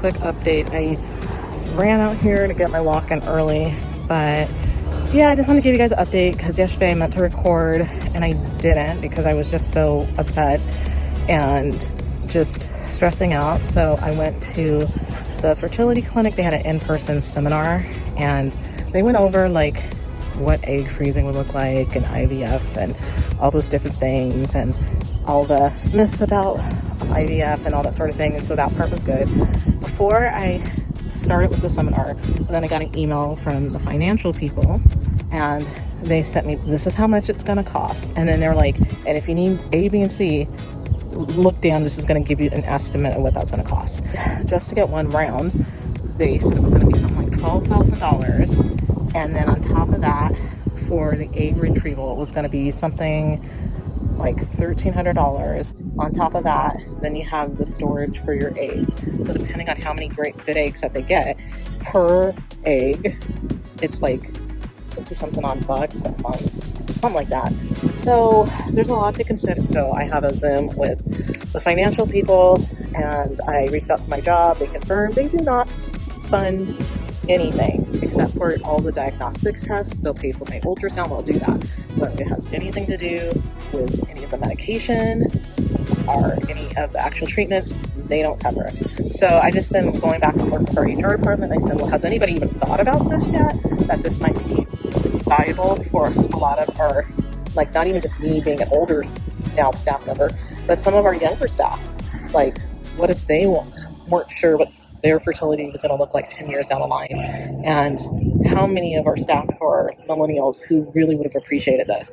quick update. I ran out here to get my walk in early, but yeah, I just want to give you guys an update because yesterday I meant to record and I didn't because I was just so upset and just stressing out. So I went to the fertility clinic. They had an in-person seminar and they went over like what egg freezing would look like and IVF and all those different things and all the myths about IVF and all that sort of thing. And so that part was good. Before I started with the seminar, and then I got an email from the financial people and they sent me, this is how much it's going to cost. And then they're like, and if you need A, B, and C, look down, this is going to give you an estimate of what that's going to cost. Just to get one round, they said it was going to be something like $12,000. And then on top of that, for the egg retrieval, it was going to be something like $1,300. On top of that, then you have the storage for your eggs. So depending on how many good eggs that they get per egg, it's like 50 something odd bucks a month, something like that. So there's a lot to consider. So I have a Zoom with the financial people and I reached out to my job. They confirmed they do not fund anything except for all the diagnostic tests. They'll pay for my ultrasound, they'll do that. But if it has anything to do with any of the medication or any of the actual treatments, they don't cover it. So I just been going back and forth with our HR department. I said, well, has anybody even thought about this yet? That this might be valuable for a lot of our, like not even just me being an older now staff member, but some of our younger staff. Like, what if they weren't sure what their fertility was going to look like 10 years down the line? And how many of our staff are millennials who really would have appreciated this?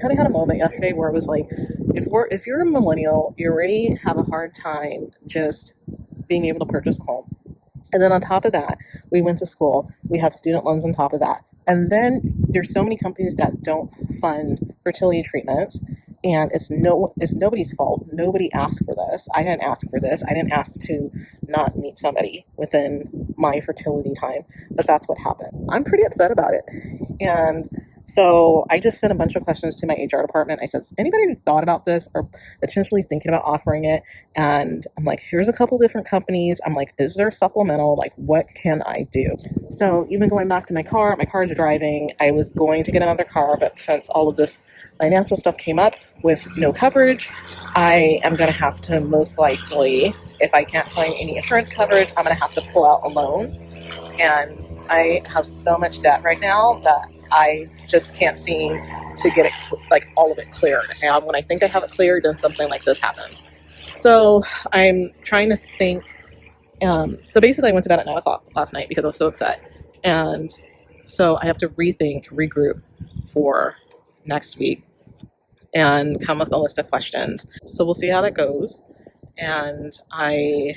Kind of had a moment yesterday where it was like, if you're a millennial, you already have a hard time just being able to purchase a home. And then on top of that, we went to school, we have student loans on top of that. And then there's so many companies that don't fund fertility treatments. And it's nobody's fault. Nobody asked for this. I didn't ask for this. I didn't ask to not meet somebody within my fertility time, but that's what happened. I'm pretty upset about it. And so I just sent a bunch of questions to my HR department. I said, anybody thought about this or potentially thinking about offering it? And I'm like, here's a couple different companies. I'm like, is there supplemental? Like, what can I do? So even going back to my car is driving. I was going to get another car, but since all of this financial stuff came up with no coverage, I am going to have to most likely, if I can't find any insurance coverage, I'm going to have to pull out a loan. And I have so much debt right now that I just can't seem to get it, like all of it cleared. And when I think I have it cleared, then something like this happens. So I'm trying to think. So basically I went to bed at 9 o'clock last night because I was so upset. And so I have to regroup for next week and come with a list of questions. So we'll see how that goes. And I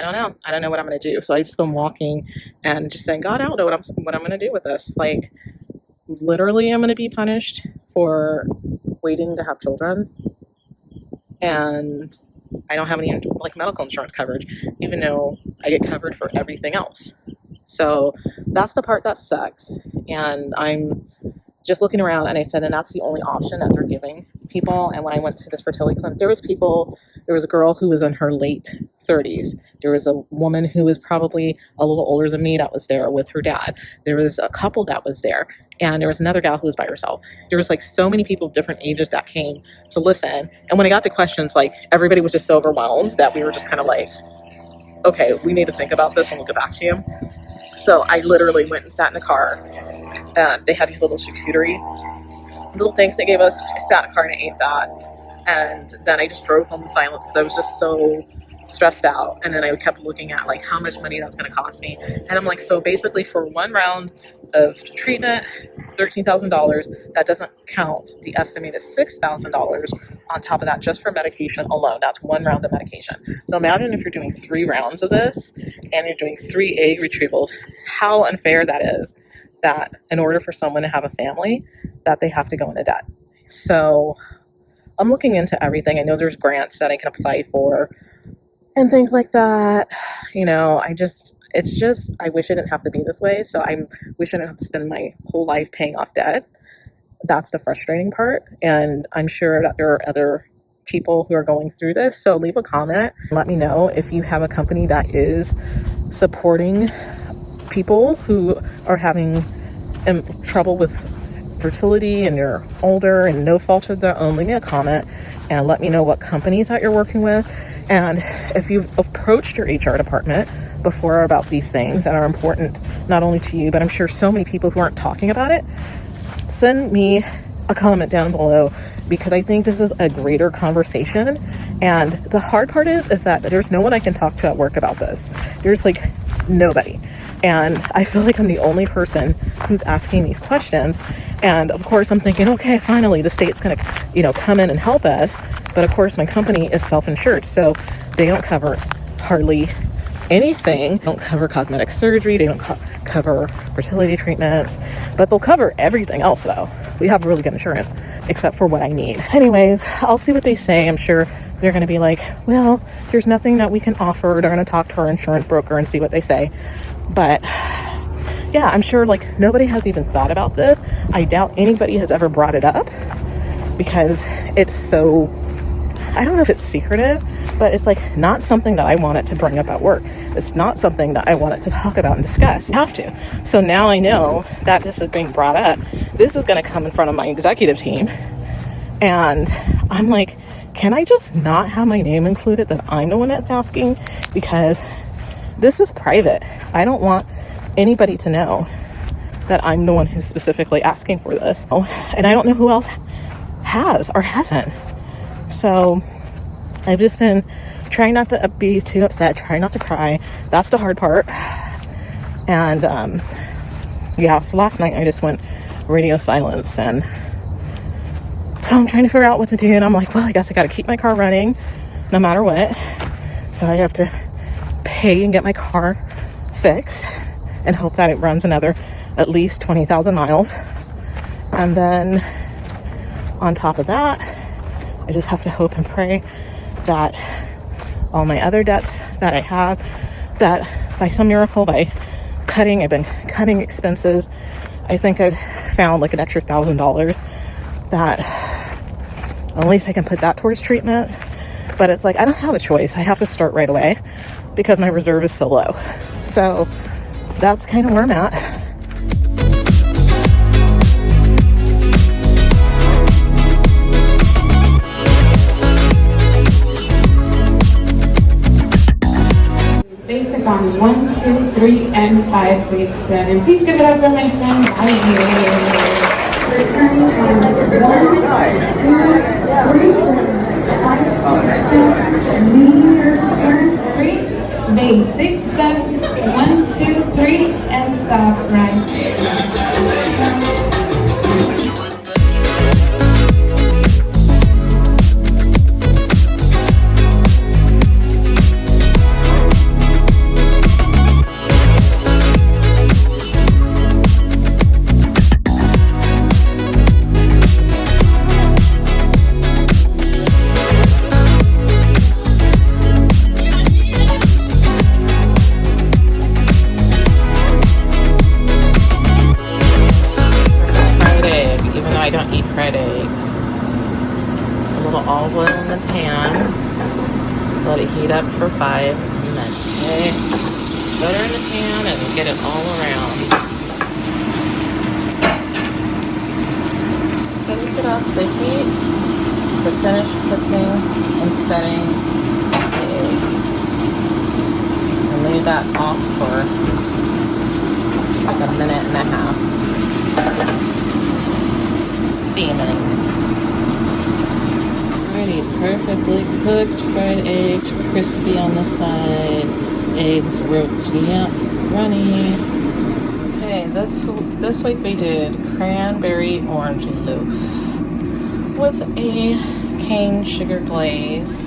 don't know. I don't know what I'm going to do. So I've just been walking and just saying, God, I don't know what I'm going to do with this. Like, literally, I'm going to be punished for waiting to have children. And I don't have any like medical insurance coverage, even though I get covered for everything else. So that's the part that sucks. And I'm just looking around and I said, and that's the only option that they're giving people. And when I went to this fertility clinic, there was a girl who was in her late 30s. There was a woman who was probably a little older than me that was there with her dad. There was a couple that was there. And there was another gal who was by herself. There was like so many people of different ages that came to listen. And when I got to questions, like everybody was just so overwhelmed that we were just kind of like, okay, we need to think about this and we'll get back to you. So I literally went and sat in the car. They had these little charcuterie little things they gave us. I sat in the car and I ate that. And then I just drove home in silence because I was just so stressed out. And then I kept looking at like how much money that's going to cost me. And I'm like, so basically for one round of treatment, $13,000, that doesn't count the estimated $6,000 on top of that just for medication alone. That's one round of medication. So imagine if you're doing 3 rounds of this and you're doing 3 egg retrievals, how unfair that is, that in order for someone to have a family, that they have to go into debt. So I'm looking into everything. I know there's grants that I can apply for and things like that. You know, I wish it didn't have to be this way. So I wish I didn't have to spend my whole life paying off debt. That's the frustrating part. And I'm sure that there are other people who are going through this. So leave a comment. Let me know if you have a company that is supporting people who are having trouble with fertility and you're older and no fault of their own. Leave me a comment and let me know what companies that you're working with. And if you've approached your HR department before about these things that are important not only to you, but I'm sure so many people who aren't talking about it, send me a comment down below, because I think this is a greater conversation. And the hard part is that there's no one I can talk to at work about this. There's like nobody. And I feel like I'm the only person who's asking these questions. And of course I'm thinking, okay, finally the state's gonna, come in and help us. But of course my company is self-insured, so they don't cover hardly anything. They don't cover cosmetic surgery, they don't cover fertility treatments, but they'll cover everything else though. We have really good insurance, except for what I need. Anyways, I'll see what they say. I'm sure they're gonna be like, well, there's nothing that we can offer. They're gonna talk to our insurance broker and see what they say. But yeah, I'm sure like nobody has even thought about this. I doubt anybody has ever brought it up because it's so, I don't know if it's secretive, but it's like not something that I wanted to bring up at work. It's not something that I wanted to talk about and discuss. I have to. So now I know that this is being brought up. This is going to come in front of my executive team. And I'm like, can I just not have my name included that I'm the one that's asking? Because this is private. I don't want anybody to know that I'm the one who's specifically asking for this. Oh, and I don't know who else has or hasn't. So I've just been trying not to be too upset, trying not to cry. That's the hard part. And yeah, so last night I just went radio silence, and so I'm trying to figure out what to do. And I'm like, well, I guess I got to keep my car running no matter what. So I have to pay and get my car fixed and hope that it runs another at least 20,000 miles. And then on top of that, I just have to hope and pray that all my other debts that I have, that by some miracle, I've been cutting expenses. I think I've found like an extra $1,000 that at least I can put that towards treatments. But it's like, I don't have a choice. I have to start right away because my reserve is so low. So that's kind of where I'm at. Basic on 1, 2, 3, and 5, 6, 7. Please give it up for my friend Ivy. Returning on 1, 2, 3, 5, 6, meters, 3, basic, 7, 1, 2, 3, and stop right there. I don't eat fried eggs. A little olive oil in the pan. Let it heat up for 5 minutes. Okay. Butter in the pan and get it all around. So look it up. The heat to finish cooking and setting the eggs. And leave that off for like a minute and a half. Steaming. Alrighty, perfectly cooked fried eggs, crispy on the side, eggs roasting up, runny. Okay, this week we did cranberry orange loaf with a cane sugar glaze.